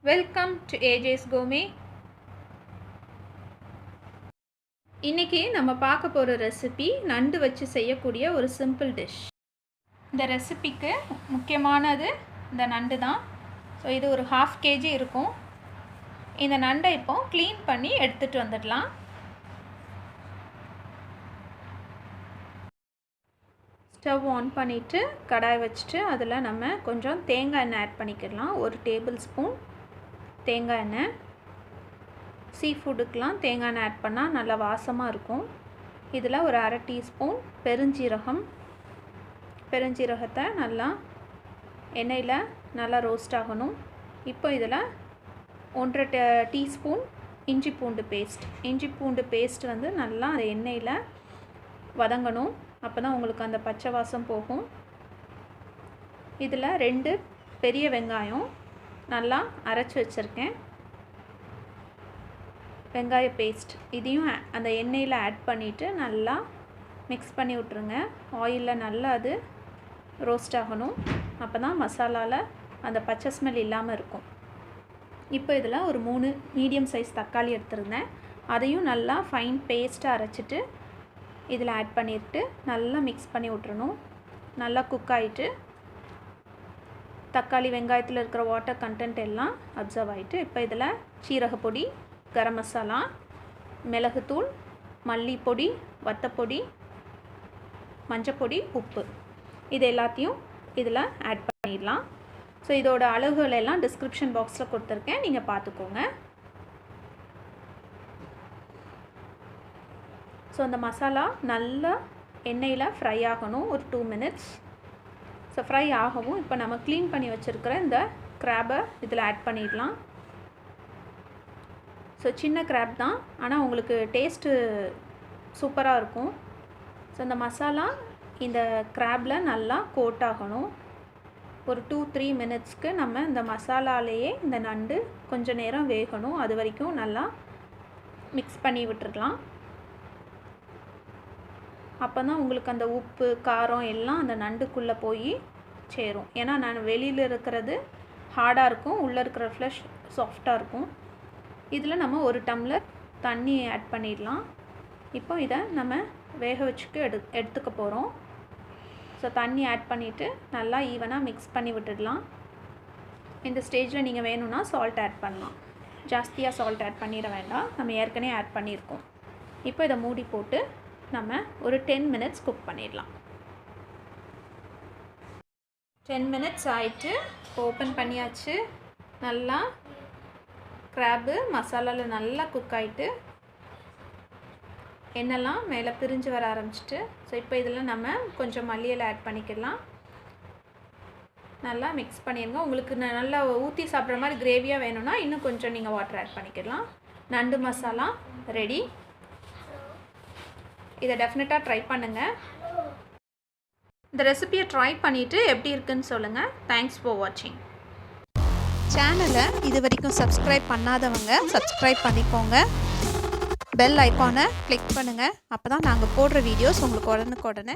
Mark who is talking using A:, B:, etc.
A: Welcome to ஏஜேஸ் கோமே. இன்றைக்கி நம்ம பார்க்க போகிற ரெசிபி நண்டு வச்சு செய்யக்கூடிய ஒரு சிம்பிள் டிஷ். இந்த ரெசிபிக்கு முக்கியமானது இந்த நண்டு தான். ஸோ இது ஒரு 1/2 kg இருக்கும். இந்த நண்டை இப்போ க்ளீன் பண்ணி எடுத்துகிட்டு வந்துடலாம். ஸ்டவ் ஆன் பண்ணிவிட்டு கடாய் வச்சுட்டு அதில் நம்ம கொஞ்சம் தேங்காய் எண்ணெய் ஆட் பண்ணிக்கிடலாம். 1 டேபிள் ஸ்பூன் தேங்காய் எண்ணெய். சீ ஃபுட்டுக்கெலாம் தேங்காய் எண்ணெய் ஆட் பண்ணால் நல்லா வாசமாக இருக்கும். இதில் ஒரு 1/2 டீஸ்பூன் பெருஞ்சீரகத்தை நல்லா எண்ணெயில் நல்லா ரோஸ்ட் ஆகணும். இப்போ இதில் 1.5 டீஸ்பூன் இஞ்சி பூண்டு பேஸ்ட் வந்து நல்லா அந்த எண்ணெயில் வதங்கணும். அப்போ தான் உங்களுக்கு அந்த பச்சை வாசம் போகும். இதில் 2 பெரிய வெங்காயம் நல்லா அரைச்சி வச்சுருக்கேன். வெங்காய பேஸ்ட் இதையும் அந்த எண்ணெயில் ஆட் பண்ணிவிட்டு நல்லா மிக்ஸ் பண்ணி விட்ருங்க. ஆயிலில் நல்லா அது ரோஸ்ட் ஆகணும். அப்போ தான் மசாலாவில் அந்த பச்சை ஸ்மெல் இல்லாமல் இருக்கும். இப்போ இதில் ஒரு 3 மீடியம் சைஸ் தக்காளி எடுத்துருந்தேன். அதையும் நல்லா ஃபைன் பேஸ்ட்டாக அரைச்சிட்டு இதில் ஆட் பண்ணிவிட்டு நல்லா மிக்ஸ் பண்ணி விட்றணும். நல்லா குக் ஆகிட்டு தக்காளி வெங்காயத்தில் இருக்கிற வாட்டர் கண்டென்ட் எல்லாம் அப்சர்வ் ஆகிட்டு இப்போ இதில் சீரகப்பொடி, கரம் மசாலா, மிளகுத்தூள், மல்லிப்பொடி, வத்தப்பொடி, மஞ்சப்பொடி, உப்பு இது எல்லாத்தையும் இதில் ஆட் பண்ணிடலாம். ஸோ இதோட அளவுகள் எல்லாம் டிஸ்கிரிப்ஷன் பாக்ஸில் கொடுத்துருக்கேன், நீங்கள் பார்த்துக்கோங்க. ஸோ அந்த மசாலா நல்லா எண்ணெயில் ஃப்ரை ஆகணும் ஒரு 2 மினிட்ஸ். ஸோ ஃப்ரை ஆகவும் இப்போ நம்ம க்ளீன் பண்ணி வச்சுருக்கிற இந்த கிராபை இதில் ஆட் பண்ணிடலாம். ஸோ சின்ன கிராப் தான், ஆனால் உங்களுக்கு டேஸ்ட்டு சூப்பராக இருக்கும். ஸோ இந்த மசாலா இந்த கிராபில் நல்லா கோட் ஆகணும். ஒரு 2-3 மினிட்ஸ்க்கு நம்ம இந்த மசாலாலேயே இந்த நண்டு கொஞ்சம் நேரம் வேகணும். அது வரைக்கும் நல்லா மிக்ஸ் பண்ணி விட்டுருக்கலாம். அப்போ தான் உங்களுக்கு அந்த உப்பு காரம் எல்லாம் அந்த நண்டுக்குள்ளே போய் சேரும். ஏன்னா நான் வெளியில் இருக்கிறது ஹார்டாக இருக்கும், உள்ளே இருக்கிற ஃப்ளஷ் சாஃப்டாக இருக்கும். இதில் நம்ம 1 டம்ளர் தண்ணி ஆட் பண்ணிடலாம். இப்போ இதை நம்ம வேக வச்சுக்கு எடுத்துக்க போகிறோம். ஸோ தண்ணி ஆட் பண்ணிவிட்டு நல்லா ஈவனாக மிக்ஸ் பண்ணி விட்டுடலாம். இந்த ஸ்டேஜில் நீங்கள் வேணும்னா சால்ட் ஆட் பண்ணலாம். ஜாஸ்தியாக சால்ட் ஆட் பண்ணிட வேண்டாம், நம்ம ஏற்கனவே ஆட் பண்ணியிருக்கோம். இப்போ இதை மூடி போட்டு நம்ம ஒரு 10 மினிட்ஸ் குக் பண்ணிடலாம். 10 மினிட்ஸ் ஆயிட்டு ஓப்பன் பண்ணியாச்சு. நல்லா கிராபு மசாலாவில் நல்லா குக் ஆகிட்டு எண்ணெய்லாம் மேலே பிரிஞ்சு வர ஆரம்பிச்சிட்டு. ஸோ இப்போ இதில் நம்ம கொஞ்சம் மல்லியில் ஆட் பண்ணிக்கலாம். நல்லா மிக்ஸ் பண்ணிடுங்க. உங்களுக்கு நல்லா ஊற்றி சாப்பிட்ற மாதிரி கிரேவியாக வேணும்னா இன்னும் கொஞ்சம் நீங்கள் வாட்டர் ஆட் பண்ணிக்கலாம். நண்டு மசாலா ரெடி. இதை டெஃபினட்டாக ட்ரை பண்ணுங்கள். இந்த ரெசிபியை ட்ரை பண்ணிவிட்டு எப்படி இருக்குன்னு சொல்லுங்கள். தேங்க்ஸ் ஃபார் வாட்சிங்.
B: சேனலை இது வரைக்கும் சப்ஸ்கிரைப் பண்ணாதவங்க சப்ஸ்கிரைப் பண்ணிக்கோங்க. பெல் ஐக்கானை கிளிக் பண்ணுங்கள். அப்போ தான் நாங்கள் போடுற வீடியோஸ் உங்களுக்கு உடனுக்குடனே